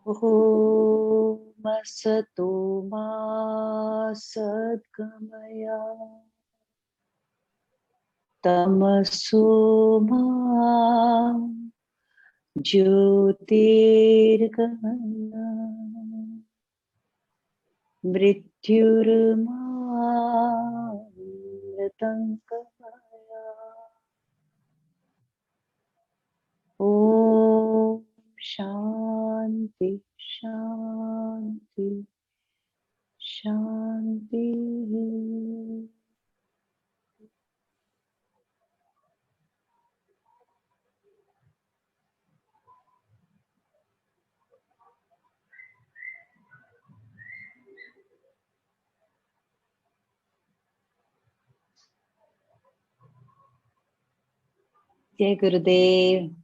ॐ असतो मा सद्गमय तमसो मा ज्योतिर्गमय मृत्युर्मामृतङ्गमय। ॐ शान्ति शान्ति शान्ति। जय गुरुदेव।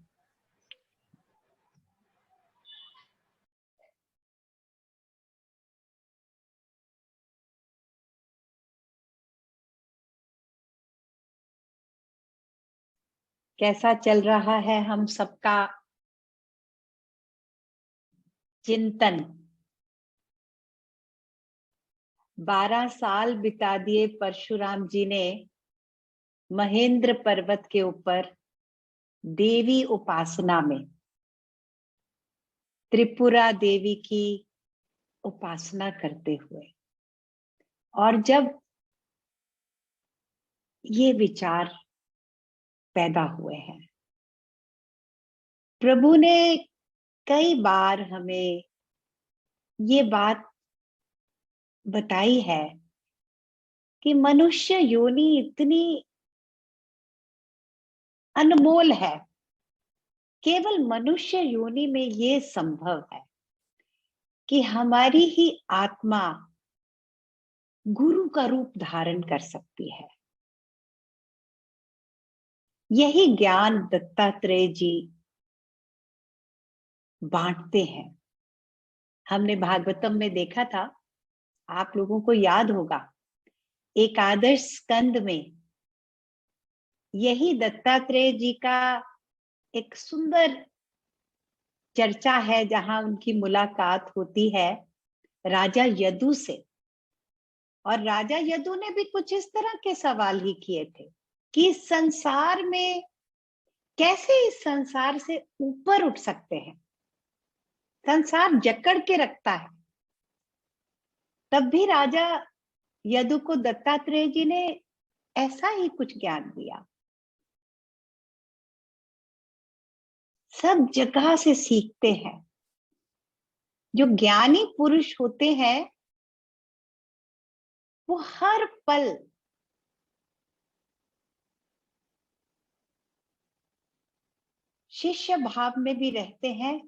कैसा चल रहा है हम सबका चिंतन? 12 साल बिता दिए परशुराम जी ने महेंद्र पर्वत के ऊपर देवी उपासना में, त्रिपुरा देवी की उपासना करते हुए। और जब ये विचार पैदा हुए हैं, प्रभु ने कई बार हमें ये बात बताई है कि मनुष्य योनि इतनी अनमोल है। केवल मनुष्य योनि में ये संभव है कि हमारी ही आत्मा गुरु का रूप धारण कर सकती है। यही ज्ञान दत्तात्रेय जी बांटते हैं। हमने भागवतम में देखा था, आप लोगों को याद होगा, एकादश स्कंद में यही दत्तात्रेय जी का एक सुंदर चर्चा है, जहां उनकी मुलाकात होती है राजा यदु से। और राजा यदु ने भी कुछ इस तरह के सवाल ही किए थे कि इस संसार में कैसे इस संसार से ऊपर उठ सकते हैं। संसार जकड़ के रखता है। तब भी राजा यदु को दत्तात्रेय जी ने ऐसा ही कुछ ज्ञान दिया। सब जगह से सीखते हैं। जो ज्ञानी पुरुष होते हैं वो हर पल शिष्य भाव में भी रहते हैं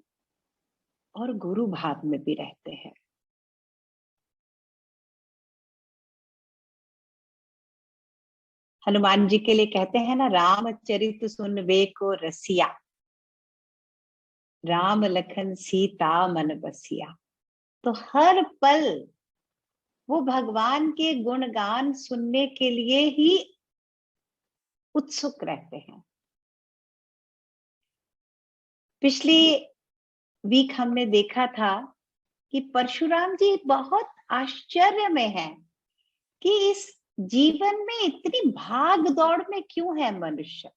और गुरु भाव में भी रहते हैं। हनुमान जी के लिए कहते हैं ना, रामचरित सुन वे को रसिया, राम लखन सीता मन बसिया। तो हर पल वो भगवान के गुणगान सुनने के लिए ही उत्सुक रहते हैं। पिछली वीक हमने देखा था कि परशुराम जी बहुत आश्चर्य में हैं कि इस जीवन में इतनी भाग दौड़ में क्यों है मनुष्य,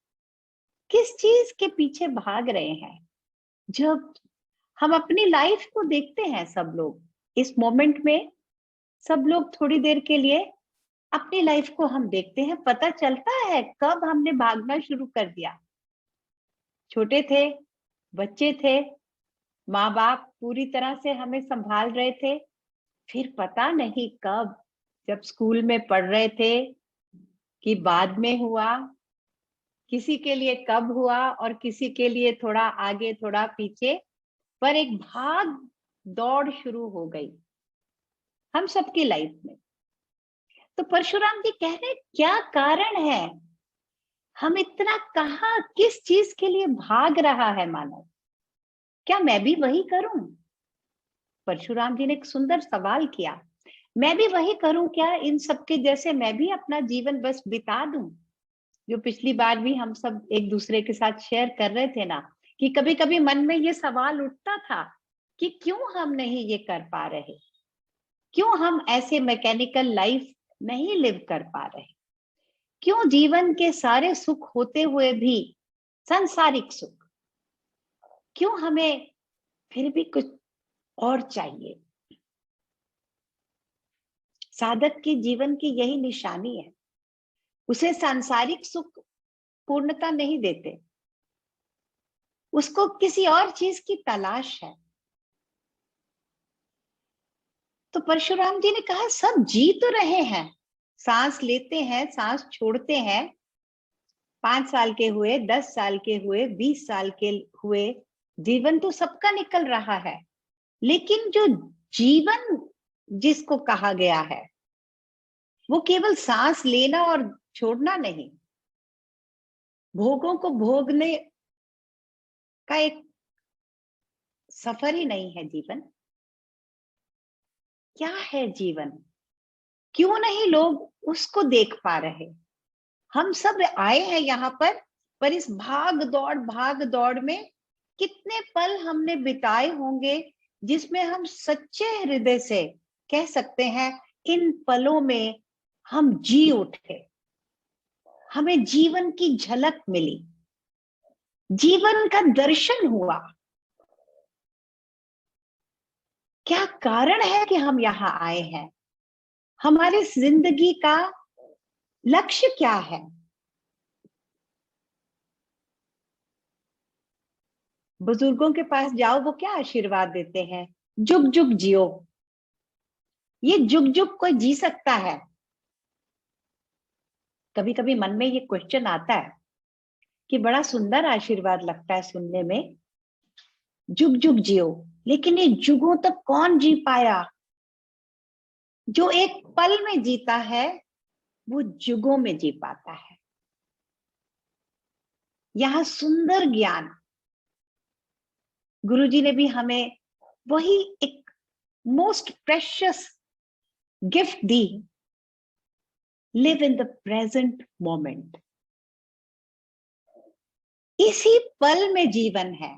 किस चीज के पीछे भाग रहे हैं। जब हम अपनी लाइफ को देखते हैं, सब लोग इस मोमेंट में, सब लोग थोड़ी देर के लिए अपनी लाइफ को हम देखते हैं, पता चलता है कब हमने भागना शुरू कर दिया। छोटे थे, बच्चे थे, माँ बाप पूरी तरह से हमें संभाल रहे थे। फिर पता नहीं कब, जब स्कूल में पढ़ रहे थे कि बाद में हुआ, किसी के लिए कब हुआ और किसी के लिए थोड़ा आगे थोड़ा पीछे, पर एक भाग दौड़ शुरू हो गई हम सबकी लाइफ में। तो परशुराम जी कह रहे, क्या कारण है, हम इतना कहाँ किस चीज के लिए भाग रहा है मानव? क्या मैं भी वही करूं? परशुराम जी ने एक सुंदर सवाल किया, मैं भी वही करूं क्या? इन सबके जैसे मैं भी अपना जीवन बस बिता दूं? जो पिछली बार भी हम सब एक दूसरे के साथ शेयर कर रहे थे ना, कि कभी कभी मन में ये सवाल उठता था कि क्यों हम नहीं ये कर पा रहे, क्यों हम ऐसे मैकेनिकल लाइफ नहीं लिव कर पा रहे, क्यों जीवन के सारे सुख होते हुए भी सांसारिक सुख, क्यों हमें फिर भी कुछ और चाहिए। साधक के जीवन की यही निशानी है, उसे सांसारिक सुख पूर्णता नहीं देते, उसको किसी और चीज की तलाश है। तो परशुराम जी ने कहा सब जी तो रहे हैं, सांस लेते हैं, सांस छोड़ते हैं, 5 साल के हुए, 10 साल के हुए, 20 साल के हुए, जीवन तो सबका निकल रहा है। लेकिन जो जीवन जिसको कहा गया है वो केवल सांस लेना और छोड़ना नहीं, भोगों को भोगने का एक सफर ही नहीं है जीवन। क्या है जीवन, क्यों नहीं लोग उसको देख पा रहे। हम सब आए हैं यहाँ पर इस भाग दौड़ में कितने पल हमने बिताए होंगे जिसमें हम सच्चे हृदय से कह सकते हैं इन पलों में हम जी उठे, हमें जीवन की झलक मिली, जीवन का दर्शन हुआ। क्या कारण है कि हम यहाँ आए हैं, हमारी जिंदगी का लक्ष्य क्या है। बुजुर्गों के पास जाओ, वो क्या आशीर्वाद देते हैं, जुग जुग जियो। ये जुग जुग कोई जी सकता है? कभी कभी मन में ये क्वेश्चन आता है कि बड़ा सुंदर आशीर्वाद लगता है सुनने में, जुग जुग जियो, लेकिन ये जुगों तक कौन जी पाया? जो एक पल में जीता है वो जुगों में जी पाता है। यहां सुंदर ज्ञान गुरुजी ने भी हमें वही एक most precious gift the, live in the present moment. इसी पल में जीवन है।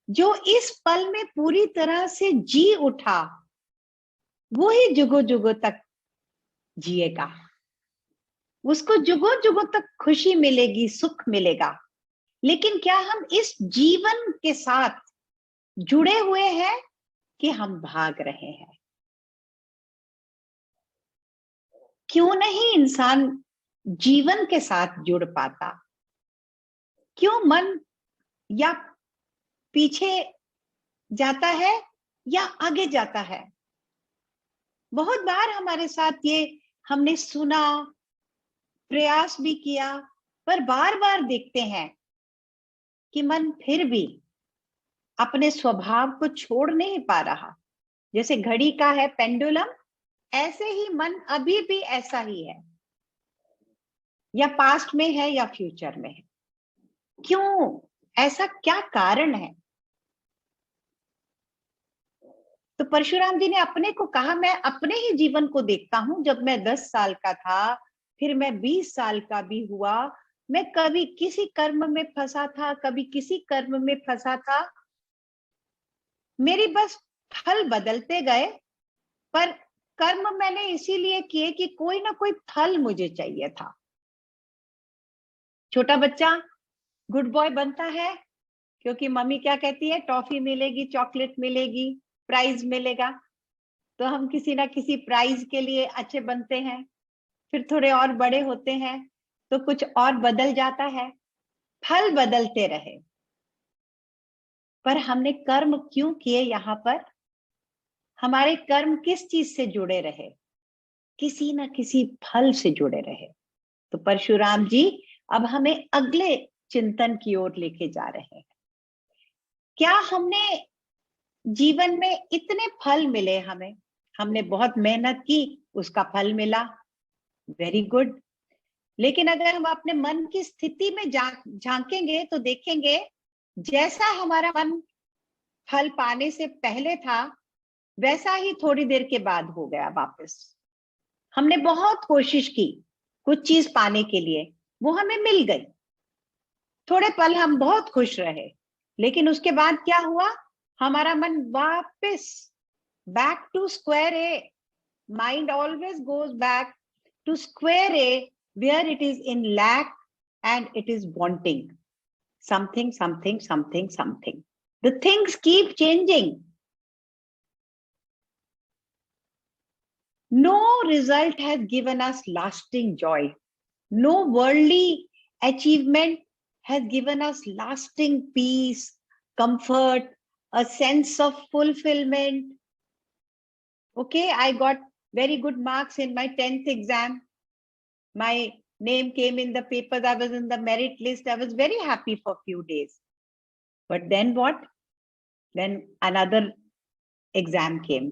जो इस पल में पूरी तरह से जी उठा वो ही जुगों जुगों तक जिएगा, उसको जुगों जुगों तक खुशी मिलेगी, सुख मिलेगा। लेकिन क्या हम इस जीवन के साथ जुड़े हुए हैं कि हम भाग रहे हैं? क्यों नहीं इंसान जीवन के साथ जुड़ पाता? क्यों मन या पीछे जाता है या आगे जाता है? बहुत बार हमारे साथ ये हमने सुना, प्रयास भी किया, पर बार बार देखते हैं कि मन फिर भी अपने स्वभाव को छोड़ नहीं पा रहा। जैसे घड़ी का है पेंडुलम, ऐसे ही मन अभी भी ऐसा ही है, या पास्ट में है या फ्यूचर में है। क्यों? ऐसा क्या कारण है? तो परशुराम जी ने अपने को कहा, मैं अपने ही जीवन को देखता हूं। जब मैं 10 साल का था, फिर मैं 20 साल का भी हुआ, मैं कभी किसी कर्म में फंसा था, कभी किसी कर्म में फंसा था। मेरी बस फल बदलते गए, पर कर्म मैंने इसीलिए किए कि कोई ना कोई फल मुझे चाहिए था। छोटा बच्चा गुड बॉय बनता है क्योंकि मम्मी क्या कहती है, टॉफी मिलेगी, चॉकलेट मिलेगी, प्राइज मिलेगा, तो हम किसी ना किसी प्राइज के लिए अच्छे बनते हैं। फिर थोड़े और बड़े होते हैं तो कुछ और बदल जाता है, फल बदलते रहे। पर हमने कर्म क्यों किए? यहाँ पर हमारे कर्म किस चीज से जुड़े रहे? किसी ना किसी फल से जुड़े रहे। तो परशुराम जी अब हमें अगले चिंतन की ओर लेके जा रहे हैं। क्या हमने जीवन में इतने फल मिले, हमें हमने बहुत मेहनत की, उसका फल मिला, वेरी गुड। लेकिन अगर हम अपने मन की स्थिति में झांकेंगे तो देखेंगे जैसा हमारा मन फल पाने से पहले था वैसा ही थोड़ी देर के बाद हो गया वापस। हमने बहुत कोशिश की कुछ चीज पाने के लिए, वो हमें मिल गई, थोड़े पल हम बहुत खुश रहे, लेकिन उसके बाद क्या हुआ? हमारा मन वापस back to square A, mind always goes back to square A, where it is in lack and it is wanting something, something, something, something. The things keep changing. No result has given us lasting joy. No worldly achievement has given us lasting peace, comfort, a sense of fulfillment. Okay, I got very good marks in my 10th exam. My name came in the papers. I was in the merit list. I was very happy for a few days. But then what? Then another exam came.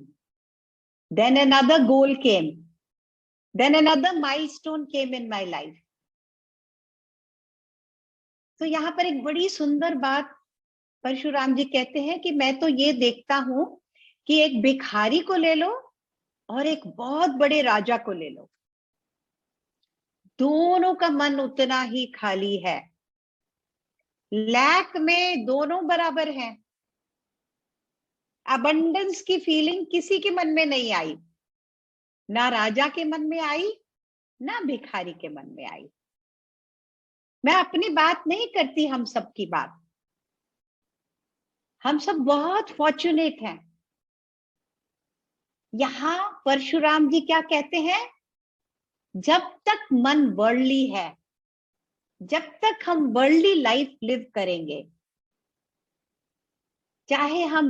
Then another goal came. Then another milestone came in my life. तो यहाँ पर एक बड़ी सुंदर बात परशुराम जी कहते हैं कि मैं तो ये देखता हूं कि एक भिखारी को ले लो और एक बहुत बड़े राजा को ले लो, दोनों का मन उतना ही खाली है। लैक में दोनों बराबर हैं। अबंडेंस की फीलिंग किसी के मन में नहीं आई, ना राजा के मन में आई, ना भिखारी के मन में आई। मैं अपनी बात नहीं करती, हम सब की बात। हम सब बहुत फॉर्चुनेट हैं। यहां परशुराम जी क्या कहते हैं? जब तक मन वर्ल्डली है, जब तक हम वर्ल्डली लाइफ लिव करेंगे, चाहे हम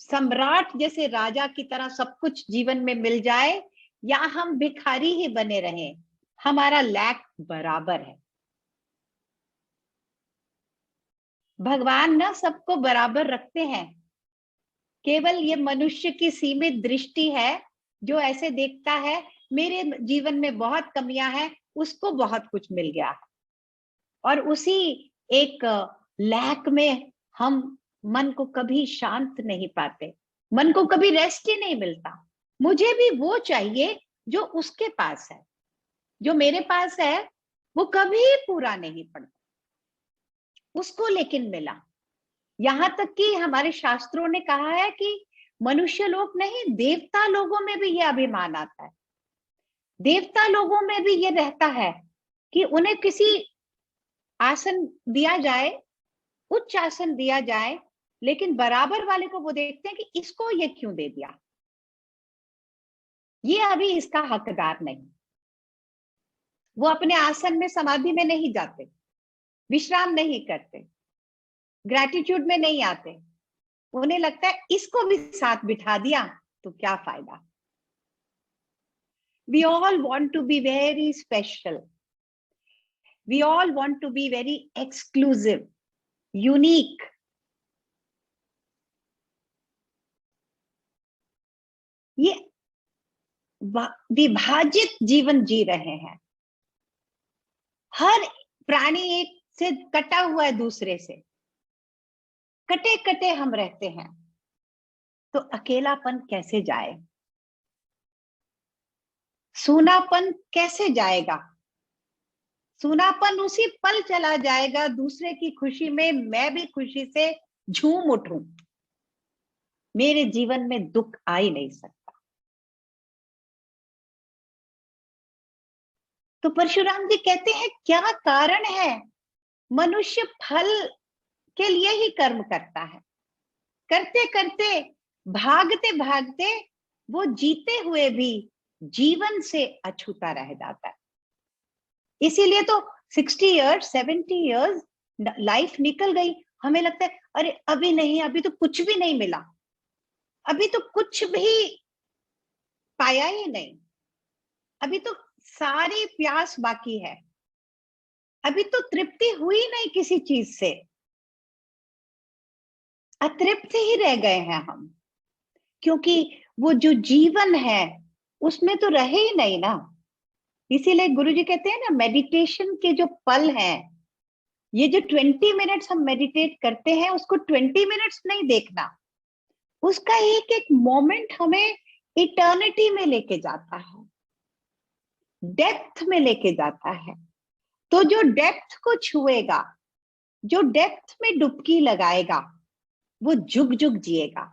सम्राट जैसे राजा की तरह सब कुछ जीवन में मिल जाए या हम भिखारी ही बने रहें, हमारा लैक बराबर है। भगवान ना सबको बराबर रखते हैं। केवल ये मनुष्य की सीमित दृष्टि है जो ऐसे देखता है मेरे जीवन में बहुत कमियां हैं, उसको बहुत कुछ मिल गया है, और उसी एक लैक में हम मन को कभी शांत नहीं पाते, मन को कभी रेस्ट ही नहीं मिलता। मुझे भी वो चाहिए जो उसके पास है, जो मेरे पास है वो कभी पूरा नहीं पड़ता, उसको लेकिन मिला। यहां तक कि हमारे शास्त्रों ने कहा है कि मनुष्य लोग नहीं, देवता लोगों में भी ये अभिमान आता है। देवता लोगों में भी ये रहता है कि उन्हें किसी आसन दिया जाए, उच्च आसन दिया जाए, लेकिन बराबर वाले को वो देखते हैं कि इसको ये क्यों दे दिया, ये अभी इसका हकदार नहीं। वो अपने आसन में समाधि में नहीं जाते, विश्राम नहीं करते, ग्रैटिट्यूड में नहीं आते। उन्हें लगता है इसको भी साथ बिठा दिया तो क्या फायदा। We all want to be very special. We all want to be very exclusive, unique. ये विभाजित जीवन जी रहे हैं। हर प्राणी एक से कटा हुआ है, दूसरे से कटे कटे हम रहते हैं। तो अकेलापन कैसे जाए, सूनापन कैसे जाएगा? सूनापन उसी पल चला जाएगा दूसरे की खुशी में मैं भी खुशी से झूम उठूं। मेरे जीवन में दुख आ ही नहीं सकता। तो परशुराम जी कहते हैं क्या कारण है? मनुष्य फल के लिए ही कर्म करता है, करते करते भागते भागते वो जीते हुए भी जीवन से अछूता रह जाता है। इसीलिए तो 60 इयर्स 70 इयर्स लाइफ निकल गई, हमें लगता है अरे अभी नहीं, अभी तो कुछ भी नहीं मिला, अभी तो कुछ भी पाया ही नहीं, अभी तो सारी प्यास बाकी है, अभी तो तृप्ति हुई नहीं किसी चीज से, अतृप्त ही रह गए हैं हम, क्योंकि वो जो जीवन है उसमें तो रहे ही नहीं ना। इसीलिए गुरुजी कहते हैं ना, मेडिटेशन के जो पल हैं, ये जो 20 मिनट्स हम मेडिटेट करते हैं, उसको 20 मिनट्स नहीं देखना, उसका एक एक मोमेंट हमें इटर्निटी में लेके जाता है, डेप्थ में लेके जाता है। तो जो डेप्थ को छुएगा, जो डेप्थ में डुबकी लगाएगा, वो जुग जुग जिएगा,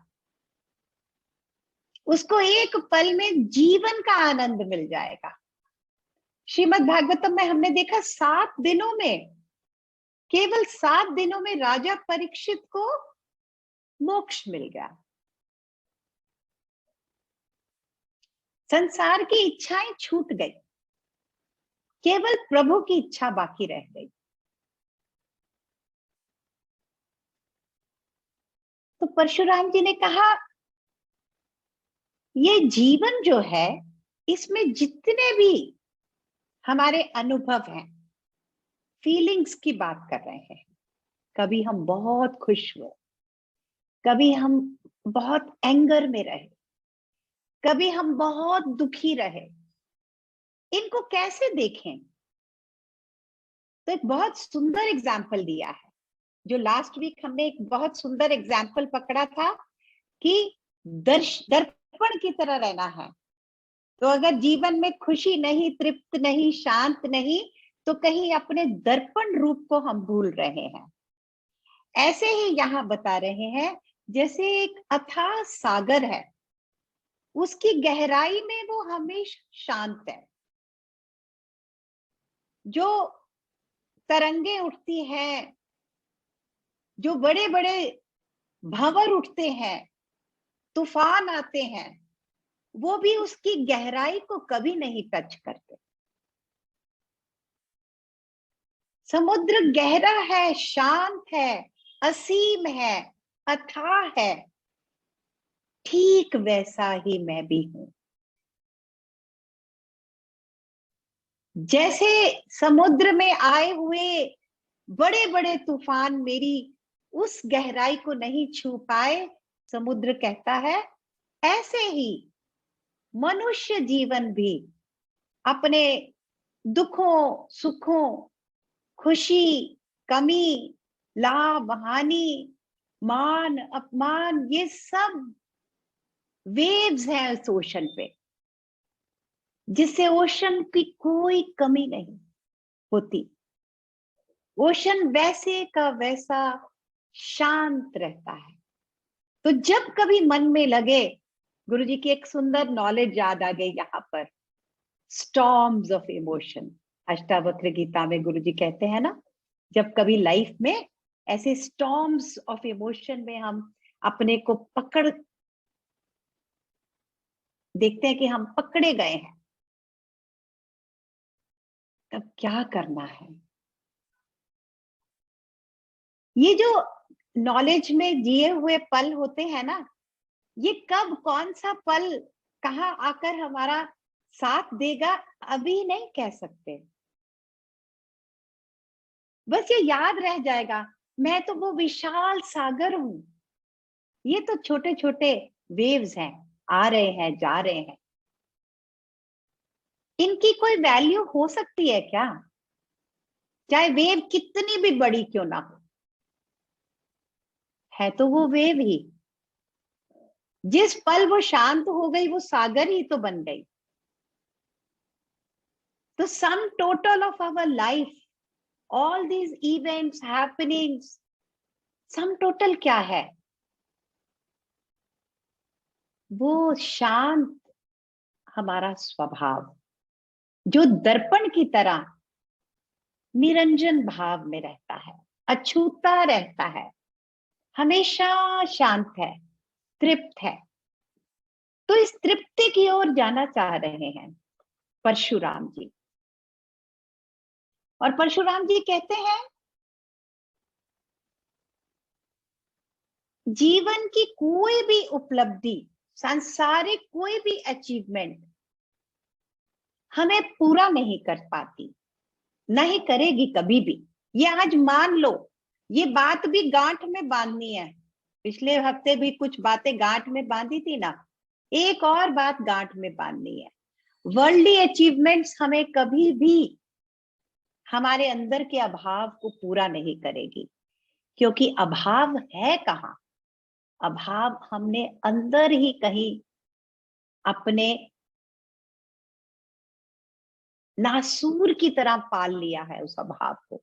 उसको एक पल में जीवन का आनंद मिल जाएगा। श्रीमद् भागवतम में हमने देखा 7 दिनों में, केवल 7 दिनों में राजा परीक्षित को मोक्ष मिल गया। संसार की इच्छाएं छूट गई, केवल प्रभु की इच्छा बाकी रह गई। तो परशुराम जी ने कहा, ये जीवन जो है, इसमें जितने भी हमारे अनुभव हैं, फीलिंग्स की बात कर रहे हैं, कभी हम बहुत खुश हुए, कभी हम बहुत एंगर में रहे, कभी हम बहुत दुखी रहे, इनको कैसे देखें? तो एक बहुत सुंदर एग्जाम्पल दिया है, जो लास्ट वीक हमने एक बहुत सुंदर एग्जाम्पल पकड़ा था कि दर्पण की तरह रहना है। तो अगर जीवन में खुशी नहीं, तृप्त नहीं, शांत नहीं, तो कहीं अपने दर्पण रूप को हम भूल रहे हैं। ऐसे ही यहां बता रहे हैं, जैसे एक अथाह सागर है, उसकी गहराई में वो हमेशा शांत है। जो तरंगे उठती हैं, जो बड़े बड़े भंवर उठते हैं, तूफान आते हैं, वो भी उसकी गहराई को कभी नहीं टच करते। समुद्र गहरा है, शांत है, असीम है, अथाह है। ठीक वैसा ही मैं भी हूं। जैसे समुद्र में आए हुए बड़े बड़े तूफान मेरी उस गहराई को नहीं छू पाए, समुद्र कहता है, ऐसे ही मनुष्य जीवन भी अपने दुखों, सुखों, खुशी, कमी, लाभ, हानि, मान, अपमान, ये सब वेव्स हैं उस ओशन पे, जिससे ओशन की कोई कमी नहीं होती। ओशन वैसे का वैसा शांत रहता है। तो जब कभी मन में लगे, गुरुजी की एक सुंदर नॉलेज याद आ गई यहाँ पर, storms of emotion. Ashtavakra Gita में गुरुजी कहते हैं ना, जब कभी लाइफ में ऐसे स्टॉर्म्स ऑफ इमोशन में हम अपने को पकड़ देखते हैं कि हम पकड़े गए हैं, तब क्या करना है? ये जो नॉलेज में जिए हुए पल होते हैं ना, ये कब कौन सा पल कहाँ आकर हमारा साथ देगा, अभी नहीं कह सकते। बस ये याद रह जाएगा, मैं तो वो विशाल सागर हूं, ये तो छोटे छोटे वेव्स हैं, आ रहे हैं, जा रहे हैं। इनकी कोई वैल्यू हो सकती है क्या? चाहे वेव कितनी भी बड़ी क्यों ना हो, है तो वो वेव ही। जिस पल वो शांत हो गई, वो सागर ही तो बन गई। तो sum total of our life, all these events, happenings, sum total क्या है? वो शांत हमारा स्वभाव, जो दर्पण की तरह निरंजन भाव में रहता है, अछूता रहता है, हमेशा शांत है, तृप्त है। तो इस तृप्ति की ओर जाना चाह रहे हैं परशुराम जी। और परशुराम जी कहते हैं, जीवन की कोई भी उपलब्धि, सांसारिक कोई भी अचीवमेंट हमें पूरा नहीं कर पाती, नहीं करेगी कभी भी। ये आज मान लो, ये बात भी गांठ में बांधनी है। पिछले हफ्ते भी कुछ बातें गांठ में बांधी थी ना, एक और बात गांठ में बांधनी है। वर्ल्डली अचीवमेंट्स हमें कभी भी हमारे अंदर के अभाव को पूरा नहीं करेगी, क्योंकि अभाव है कहाँ? अभाव हमने अंदर ही कहीं अपने नासूर की तरह पाल लिया है उस अभाव को।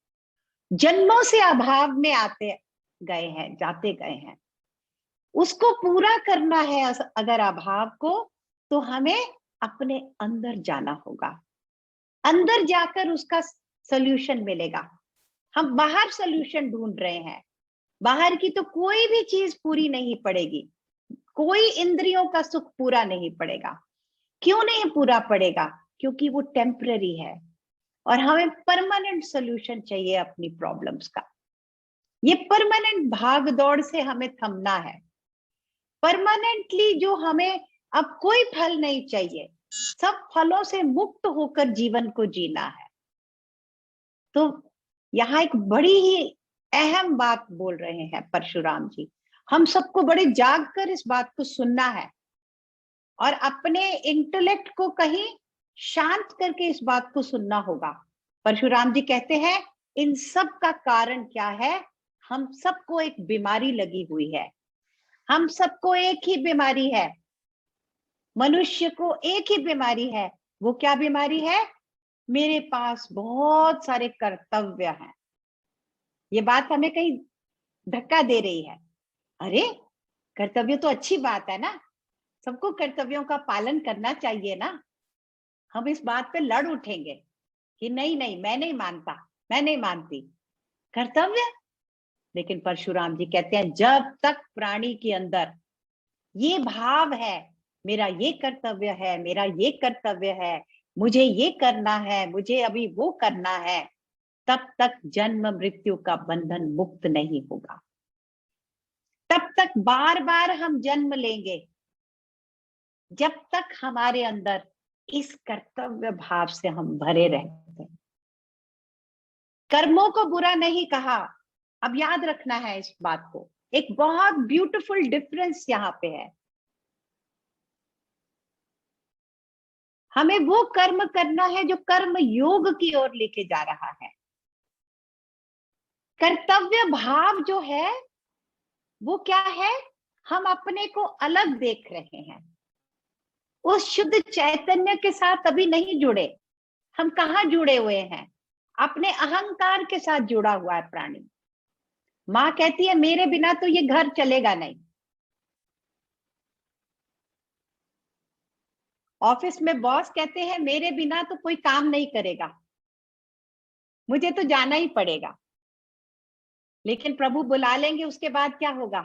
जन्मों से अभाव में आते गए हैं, जाते गए हैं। उसको पूरा करना है अगर अभाव को, तो हमें अपने अंदर जाना होगा, अंदर जाकर उसका सॉल्यूशन मिलेगा। हम बाहर सॉल्यूशन ढूंढ रहे हैं, बाहर की तो कोई भी चीज पूरी नहीं पड़ेगी, कोई इंद्रियों का सुख पूरा नहीं पड़ेगा। क्यों नहीं पूरा पड़ेगा? क्योंकि वो टेम्पररी है और हमें परमानेंट सॉल्यूशन चाहिए अपनी प्रॉब्लम्स का। ये परमानेंट भाग दौड़ से हमें थमना है। परमानेंटली जो हमें अब कोई फल नहीं चाहिए, सब फलों से मुक्त होकर जीवन को जीना है। तो यहाँ एक बड़ी ही अहम बात बोल रहे हैं परशुराम जी। हम सबको बड़े जाग कर इस बात को सुनना है और अपने इंटेलेक्ट को कहीं शांत करके इस बात को सुनना होगा। परशुराम जी कहते हैं इन सब का कारण क्या है? हम सबको एक बीमारी लगी हुई है, हम सबको एक ही बीमारी है, मनुष्य को एक ही बीमारी है। वो क्या बीमारी है? मेरे पास बहुत सारे कर्तव्य हैं। ये बात हमें कहीं धक्का दे रही है। अरे, कर्तव्य तो अच्छी बात है ना, सबको कर्तव्यों का पालन करना चाहिए ना। हम इस बात पे लड़ उठेंगे कि नहीं नहीं, मैं नहीं मानता, मैं नहीं मानती कर्तव्य। लेकिन परशुराम जी कहते हैं जब तक प्राणी के अंदर ये भाव है, मेरा ये कर्तव्य है, मेरा ये कर्तव्य है, मुझे ये करना है, मुझे अभी वो करना है, तब तक जन्म मृत्यु का बंधन मुक्त नहीं होगा। तब तक बार बार हम जन्म लेंगे जब तक हमारे अंदर इस कर्तव्य भाव से हम भरे रहते हैं। कर्मों को बुरा नहीं कहा, अब याद रखना है इस बात को। एक बहुत ब्यूटीफुल डिफरेंस यहाँ पे है। हमें वो कर्म करना है जो कर्म योग की ओर लेके जा रहा है। कर्तव्य भाव जो है वो क्या है? हम अपने को अलग देख रहे हैं, उस शुद्ध चैतन्य के साथ अभी नहीं जुड़े। हम कहाँ जुड़े हुए हैं? अपने अहंकार के साथ जुड़ा हुआ है प्राणी। माँ कहती है मेरे बिना तो ये घर चलेगा नहीं। ऑफिस में बॉस कहते हैं मेरे बिना तो कोई काम नहीं करेगा, मुझे तो जाना ही पड़ेगा। लेकिन प्रभु बुला लेंगे, उसके बाद क्या होगा?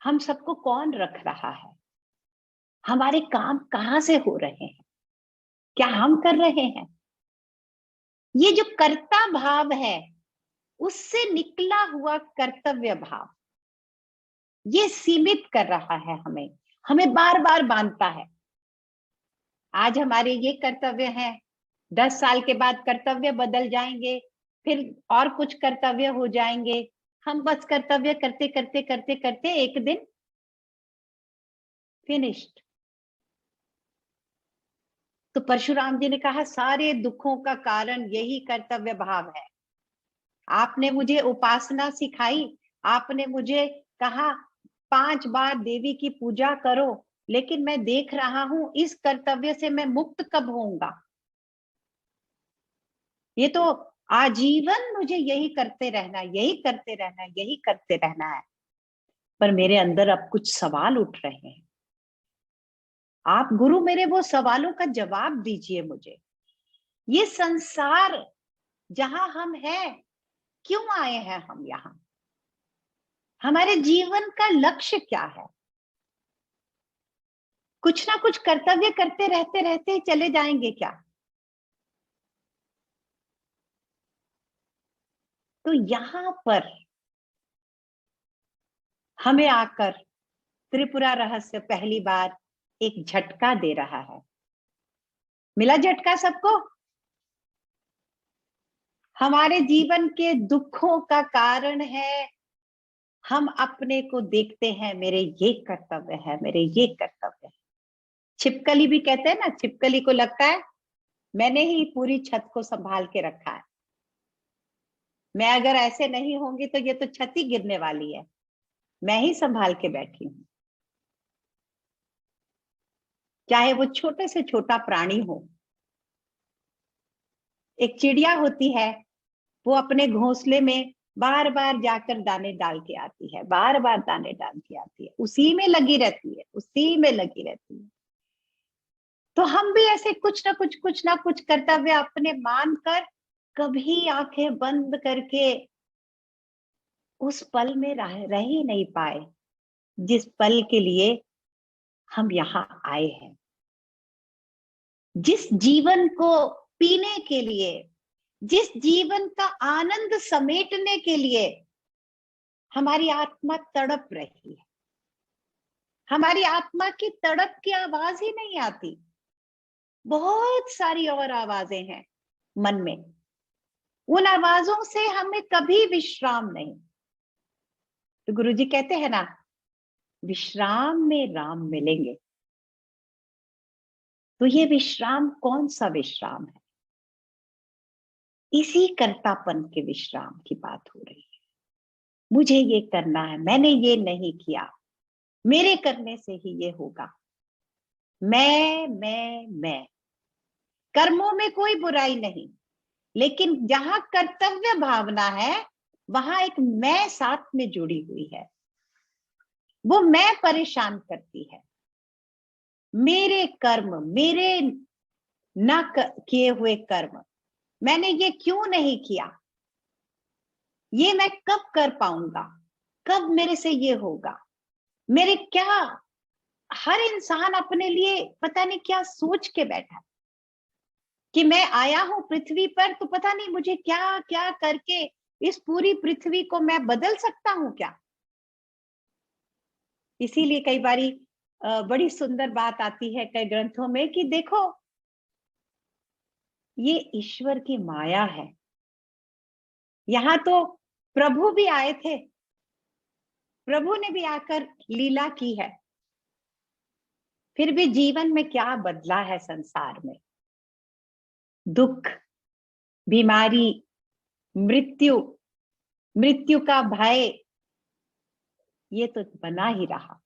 हम सबको कौन रख रहा है? हमारे काम कहाँ से हो रहे हैं? क्या हम कर रहे हैं? ये जो कर्ता भाव है उससे निकला हुआ कर्तव्य भाव, ये सीमित कर रहा है हमें, हमें बार बार बांधता है। आज हमारे ये कर्तव्य हैं, 10 साल के बाद कर्तव्य बदल जाएंगे, फिर और कुछ कर्तव्य हो जाएंगे। हम बस कर्तव्य करते करते करते करते एक दिन फिनिश्ड। तो परशुराम जी ने कहा सारे दुखों का कारण यही कर्तव्य भाव है। आपने मुझे उपासना सिखाई, आपने मुझे कहा 5 बार देवी की पूजा करो, लेकिन मैं देख रहा हूं इस कर्तव्य से मैं मुक्त कब होऊंगा? ये तो आजीवन मुझे यही करते रहना, यही करते रहना, यही करते रहना है। पर मेरे अंदर अब कुछ सवाल उठ रहे हैं। आप गुरु मेरे वो सवालों का जवाब दीजिए मुझे। ये संसार जहां हम हैं, क्यों आए हैं हम यहाँ? हमारे जीवन का लक्ष्य क्या है? कुछ ना कुछ कर्तव्य करते रहते रहते चले जाएंगे क्या? तो यहाँ पर हमें आकर त्रिपुरा रहस्य पहली बार एक झटका दे रहा है। मिला झटका सबको? हमारे जीवन के दुखों का कारण है हम अपने को देखते हैं, मेरे ये कर्तव्य है, मेरे ये कर्तव्य है। छिपकली भी कहते हैं ना, छिपकली को लगता है मैंने ही पूरी छत को संभाल के रखा है, मैं अगर ऐसे नहीं होंगी तो ये तो छत ही गिरने वाली है, मैं ही संभाल के बैठी हूं। चाहे वो छोटे से छोटा प्राणी हो। एक चिड़िया होती है, वो अपने घोंसले में बार बार जाकर दाने डाल के आती है, बार बार दाने डाल के आती है, उसी में लगी रहती है, उसी में लगी रहती है। तो हम भी ऐसे कुछ ना कुछ कर्तव्य अपने मानकर कभी आंखें बंद करके उस पल में रह ही नहीं पाए जिस पल के लिए हम यहाँ आए हैं, जिस जीवन को पीने के लिए, जिस जीवन का आनंद समेटने के लिए हमारी आत्मा तड़प रही है। हमारी आत्मा की तड़प की आवाज ही नहीं आती, बहुत सारी और आवाजें हैं मन में, उन आवाजों से हमें कभी विश्राम नहीं। तो गुरुजी कहते हैं ना, विश्राम में राम मिलेंगे। तो ये विश्राम कौन सा विश्राम है? इसी कर्तापन के विश्राम की बात हो रही है। मुझे ये करना है, मैंने ये नहीं किया, मेरे करने से ही ये होगा। मैं कर्मों में कोई बुराई नहीं, लेकिन जहां कर्तव्य भावना है वहां एक मैं साथ में जुड़ी हुई है। वो मैं परेशान करती है। मेरे कर्म, मेरे न किए हुए कर्म, मैंने ये क्यों नहीं किया, ये मैं कब कर पाऊंगा, कब मेरे से ये होगा, मेरे क्या। हर इंसान अपने लिए पता नहीं क्या सोच के बैठा कि मैं आया हूं पृथ्वी पर, तो पता नहीं मुझे क्या क्या करके इस पूरी पृथ्वी को मैं बदल सकता हूं क्या। इसीलिए कई बारी बड़ी सुंदर बात आती है कई ग्रंथों में कि देखो, ये ईश्वर की माया है। यहाँ तो प्रभु भी आए थे, प्रभु ने भी आकर लीला की है, फिर भी जीवन में क्या बदला है संसार में। दुख, बीमारी, मृत्यु, मृत्यु का भय, ये तो बना ही रहा।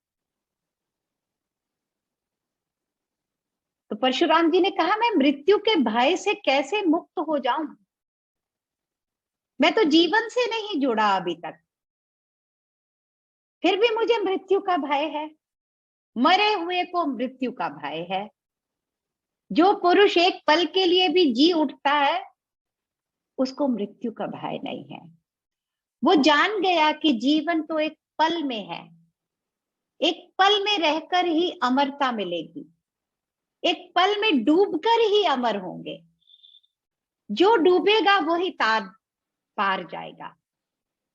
तो परशुराम जी ने कहा, मैं मृत्यु के भय से कैसे मुक्त हो जाऊं? मैं तो जीवन से नहीं जुड़ा अभी तक, फिर भी मुझे मृत्यु का भय है। मरे हुए को मृत्यु का भय है। जो पुरुष एक पल के लिए भी जी उठता है, उसको मृत्यु का भय नहीं है। वो जान गया कि जीवन तो एक पल में है, एक पल में रहकर ही अमरता मिलेगी, एक पल में डूबकर ही अमर होंगे। जो डूबेगा वो ही तार पार जाएगा,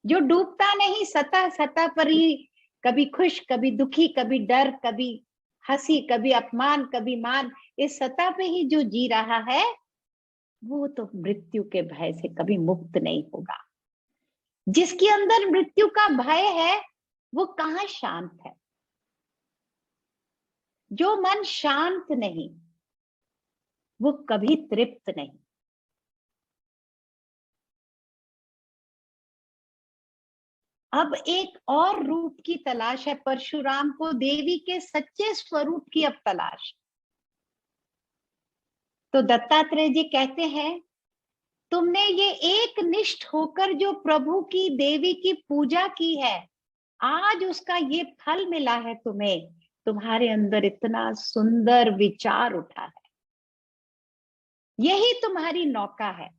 जो डूबता नहीं सतह सतह पर ही, कभी खुश कभी दुखी, कभी डर कभी हंसी, कभी अपमान कभी मान, इस सतह पे ही जो जी रहा है वो तो मृत्यु के भय से कभी मुक्त नहीं होगा। जिसके अंदर मृत्यु का भय है वो कहाँ शांत है? जो मन शांत नहीं वो कभी तृप्त नहीं। अब एक और रूप की तलाश है परशुराम को, देवी के सच्चे स्वरूप की अब तलाश। तो दत्तात्रेय जी कहते हैं, तुमने ये एक निष्ठ होकर जो प्रभु की देवी की पूजा की है, आज उसका ये फल मिला है तुम्हें। तुम्हारे अंदर इतना सुंदर विचार उठा है, यही तुम्हारी नौका है,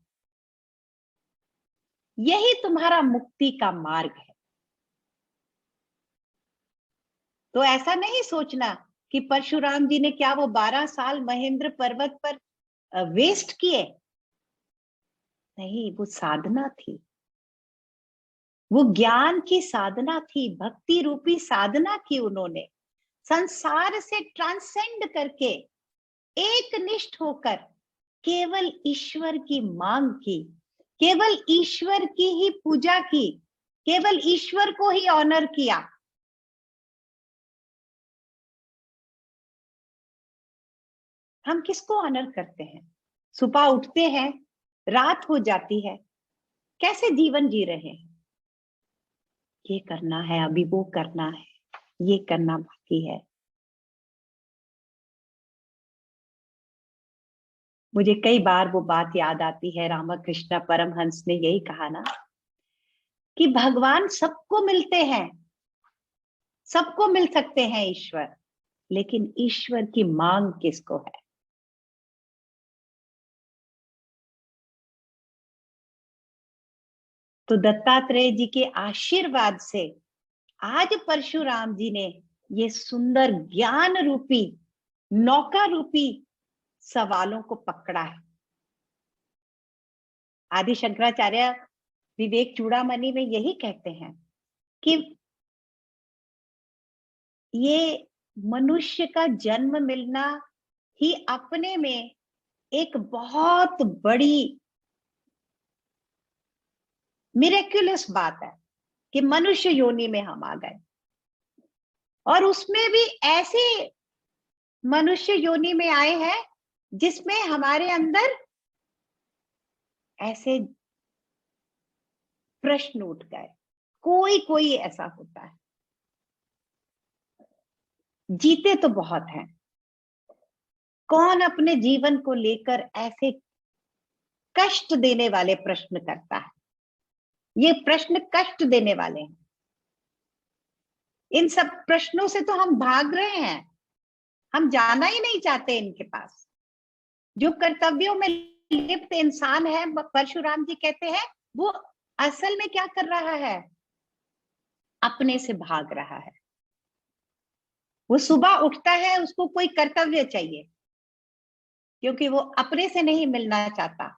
यही तुम्हारा मुक्ति का मार्ग है। तो ऐसा नहीं सोचना कि परशुराम जी ने क्या वो 12 साल महेंद्र पर्वत पर वेस्ट किए। नहीं, वो साधना थी, वो ज्ञान की साधना थी, भक्ति रूपी साधना की उन्होंने। संसार से ट्रांसेंड करके एक निष्ठ होकर केवल ईश्वर की मांग की, केवल ईश्वर की ही पूजा की, केवल ईश्वर को ही ऑनर किया। हम किसको ऑनर करते हैं? सुबह उठते हैं, रात हो जाती है, कैसे जीवन जी रहे हैं? ये करना है, अभी वो करना है, ये करना बाकी है। मुझे कई बार वो बात याद आती है, रामकृष्ण परमहंस ने यही कहा ना कि भगवान सबको मिलते हैं, सबको मिल सकते हैं ईश्वर, लेकिन ईश्वर की मांग किसको है। तो दत्तात्रेय जी के आशीर्वाद से आज परशुराम जी ने ये सुंदर ज्ञान रूपी, नौका रूपी सवालों को पकड़ा है। आदि शंकराचार्य विवेक चूड़ामणि में यही कहते हैं कि ये मनुष्य का जन्म मिलना ही अपने में एक बहुत बड़ी मिरेक्युलस बात है कि मनुष्य योनि में हम आ गए, और उसमें भी ऐसे मनुष्य योनि में आए हैं जिसमें हमारे अंदर ऐसे प्रश्न उठ गए। कोई कोई ऐसा होता है, जीते तो बहुत हैं, कौन अपने जीवन को लेकर ऐसे कष्ट देने वाले प्रश्न करता है। ये प्रश्न कष्ट देने वाले हैं। इन सब प्रश्नों से तो हम भाग रहे हैं, हम जाना ही नहीं चाहते इनके पास। जो कर्तव्यों में लिप्त इंसान है, परशुराम जी कहते हैं, वो असल में क्या कर रहा है, अपने से भाग रहा है। वो सुबह उठता है, उसको कोई कर्तव्य चाहिए, क्योंकि वो अपने से नहीं मिलना चाहता,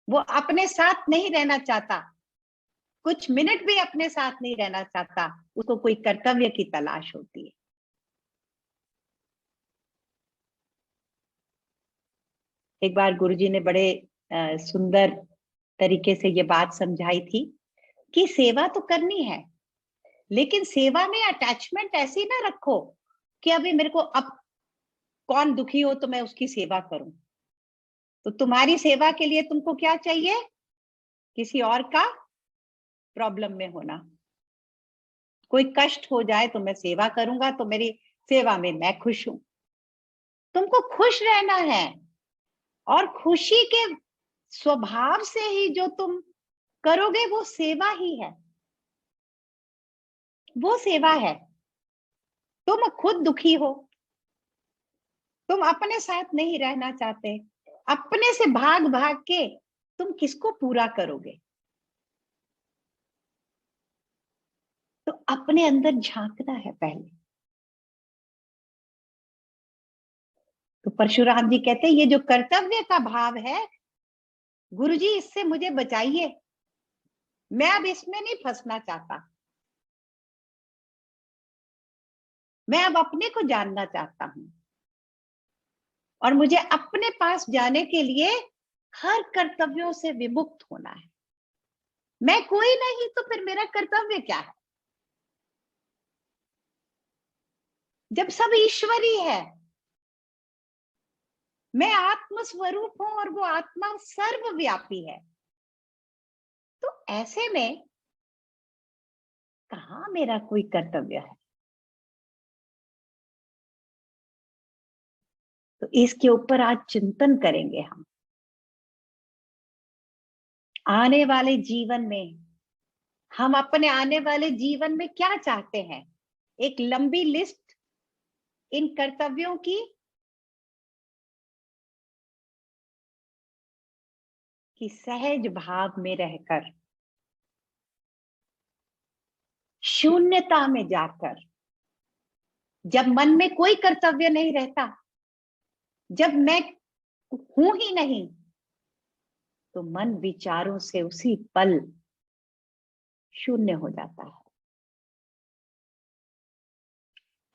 वो अपने साथ नहीं रहना चाहता, कुछ मिनट भी अपने साथ नहीं रहना चाहता, उसको कोई कर्तव्य की तलाश होती है। एक बार गुरुजी ने बड़े सुंदर तरीके से ये बात समझाई थी कि सेवा तो करनी है, लेकिन सेवा में अटैचमेंट ऐसी ना रखो कि अभी मेरे को, अब कौन दुखी हो तो मैं उसकी सेवा करूं। तो तुम्हारी सेवा के लिए तुमको क्या चाहिए, किसी और का प्रॉब्लम में होना। कोई कष्ट हो जाए तो मैं सेवा करूंगा, तो मेरी सेवा में मैं खुश हूं। तुमको खुश रहना है, और खुशी के स्वभाव से ही जो तुम करोगे वो सेवा ही है, वो सेवा है। तुम खुद दुखी हो, तुम अपने साथ नहीं रहना चाहते, अपने से भाग भाग के तुम किसको पूरा करोगे। तो अपने अंदर झांकना है पहले। तो परशुराम जी कहते हैं ये जो कर्तव्य का भाव है, गुरुजी इससे मुझे बचाइए, मैं अब इसमें नहीं फंसना चाहता, मैं अब अपने को जानना चाहता हूं, और मुझे अपने पास जाने के लिए हर कर्तव्यों से विमुक्त होना है। मैं कोई नहीं तो फिर मेरा कर्तव्य क्या है, जब सब ईश्वरी है। मैं आत्म स्वरूप हूं और वो आत्मा सर्वव्यापी है। तो ऐसे में कहाँ मेरा कोई कर्तव्य है। तो इसके ऊपर आज चिंतन करेंगे हम। आने वाले जीवन में हम अपने आने वाले जीवन में क्या चाहते हैं, एक लंबी लिस्ट इन कर्तव्यों की, कि सहज भाव में रहकर, शून्यता में जाकर, जब मन में कोई कर्तव्य नहीं रहता, जब मैं हूं ही नहीं, तो मन विचारों से उसी पल शून्य हो जाता है।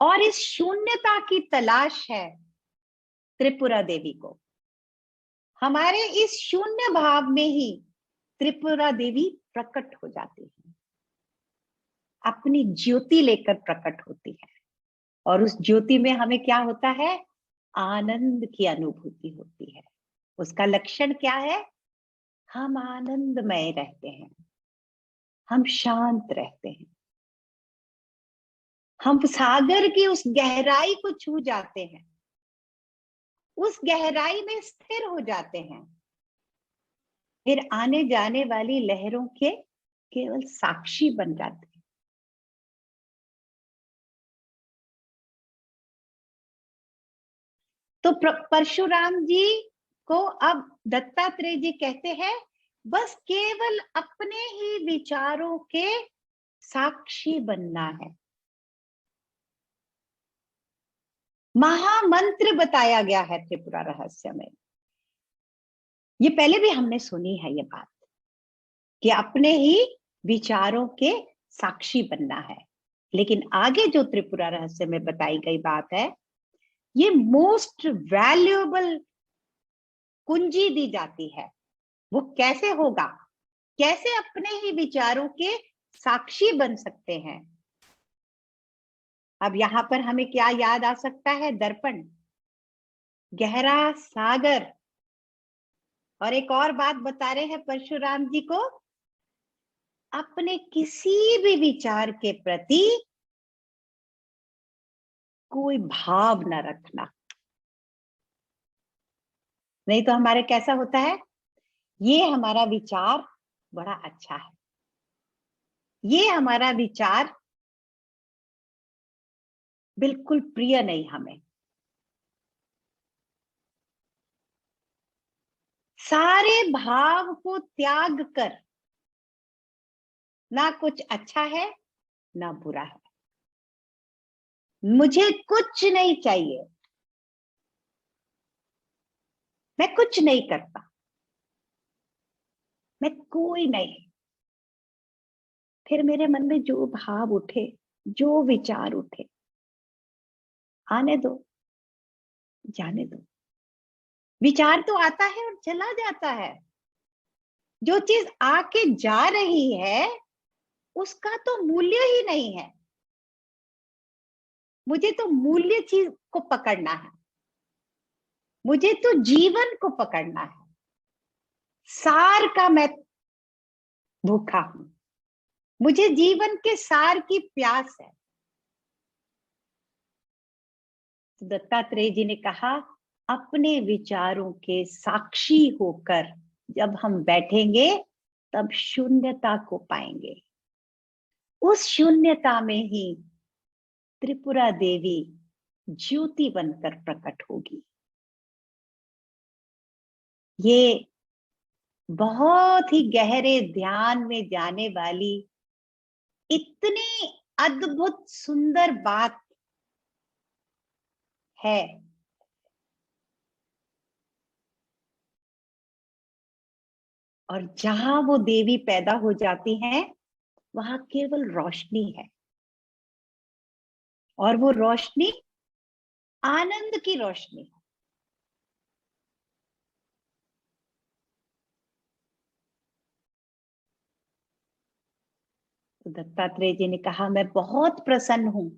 और इस शून्यता की तलाश है त्रिपुरा देवी को। हमारे इस शून्य भाव में ही त्रिपुरा देवी प्रकट हो जाती है, अपनी ज्योति लेकर प्रकट होती है, और उस ज्योति में हमें क्या होता है, आनंद की अनुभूति होती है। उसका लक्षण क्या है, हम आनंदमय रहते हैं, हम शांत रहते हैं, हम सागर की उस गहराई को छू जाते हैं, उस गहराई में स्थिर हो जाते हैं, फिर आने जाने वाली लहरों के केवल साक्षी बन जाते हैं। तो परशुराम जी को अब दत्तात्रेय जी कहते हैं, बस केवल अपने ही विचारों के साक्षी बनना है। महामंत्र बताया गया है त्रिपुरा रहस्य में। ये पहले भी हमने सुनी है ये बात कि अपने ही विचारों के साक्षी बनना है, लेकिन आगे जो त्रिपुरा रहस्य में बताई गई बात है, ये मोस्ट वैल्यूएबल कुंजी दी जाती है। वो कैसे होगा, कैसे अपने ही विचारों के साक्षी बन सकते हैं। अब यहां पर हमें क्या याद आ सकता है? दर्पण, गहरा सागर, और एक और बात बता रहे हैं परशुराम जी को, अपने किसी भी विचार के प्रति कोई भाव न रखना। नहीं तो हमारे कैसा होता है, ये हमारा विचार बड़ा अच्छा है, ये हमारा विचार बिल्कुल प्रिय नहीं हमें। सारे भाव को त्याग कर, ना कुछ अच्छा है ना बुरा है, मुझे कुछ नहीं चाहिए, मैं कुछ नहीं करता, मैं कोई नहीं। फिर मेरे मन में जो भाव उठे, जो विचार उठे, आने दो, जाने दो। विचार तो आता है और चला जाता है। जो चीज आके जा रही है उसका तो मूल्य ही नहीं है। मुझे तो मूल्य चीज को पकड़ना है, मुझे तो जीवन को पकड़ना है। सार का मैं भूखा हूं, मुझे जीवन के सार की प्यास है। तो दत्तात्रेय जी ने कहा, अपने विचारों के साक्षी होकर जब हम बैठेंगे तब शून्यता को पाएंगे। उस शून्यता में ही त्रिपुरा देवी ज्योति बनकर प्रकट होगी। ये बहुत ही गहरे ध्यान में जाने वाली इतनी अद्भुत सुंदर बात है। और जहां वो देवी पैदा हो जाती हैं वहां केवल रोशनी है, और वो रोशनी आनंद की रोशनी है। तो दत्तात्रेय जी ने कहा, मैं बहुत प्रसन्न हूं,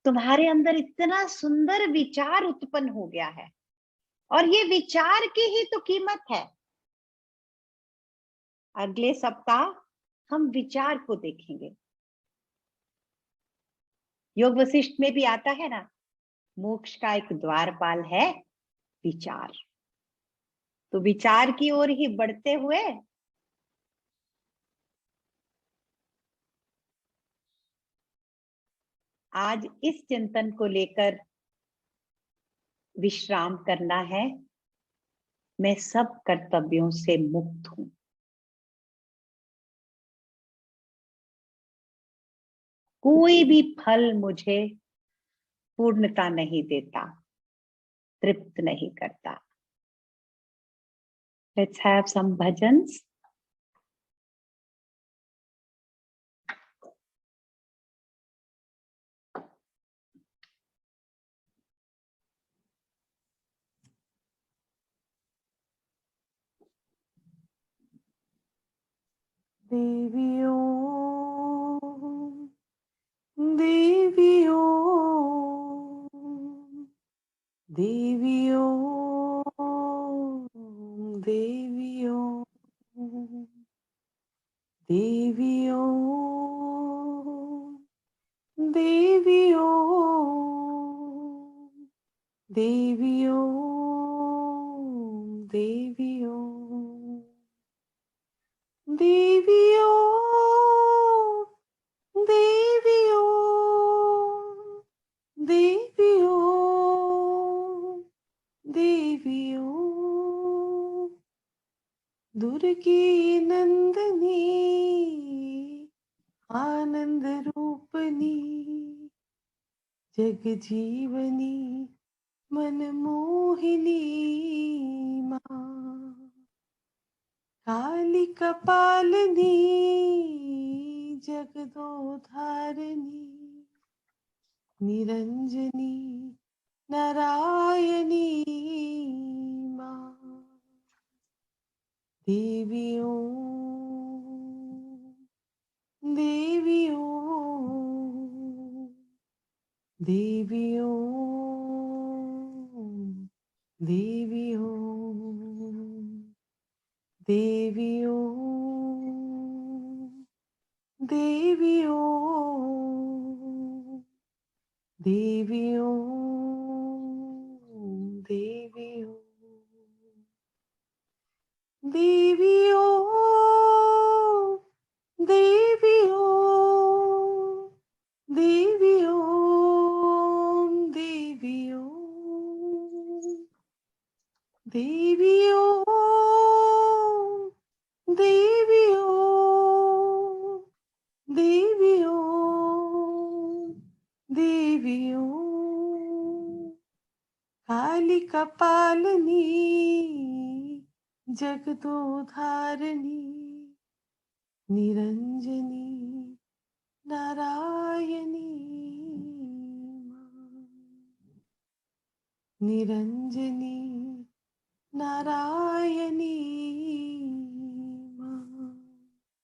तुम्हारे अंदर इतना सुंदर विचार उत्पन्न हो गया है, और ये विचार की ही तो कीमत है। अगले सप्ताह हम विचार को देखेंगे। योग वशिष्ठ में भी आता है ना, मोक्ष का एक द्वारपाल है विचार। तो विचार की ओर ही बढ़ते हुए आज इस चिंतन को लेकर विश्राम करना है। मैं सब कर्तव्यों से मुक्त हूं। कोई भी फल मुझे पूर्णता नहीं देता, तृप्त नहीं करता। Let's have some bhajans. देवी ओम, देवी ओम, देवी ओम, देवी ओम, देवी ओम, देवी ओम, देवी ओम, देवियों देवियों देवियों देवियों दुर्गे नंदनी आनंद रूपनी जग जीवनी मनमोहिनी माँ काली कपालिनी जगदोधारिणी निरंजनी नारायणी माँ देवियों देवियों देवियों देवियों देवियों देवियों देवियों देवियों देवियों देवियों देवियों देवियों देवियों देवियों देवियों देवियों काली कपालिनी जगदोधारिणी निरंजनी नारायणी माँ निरंजनी नारायणी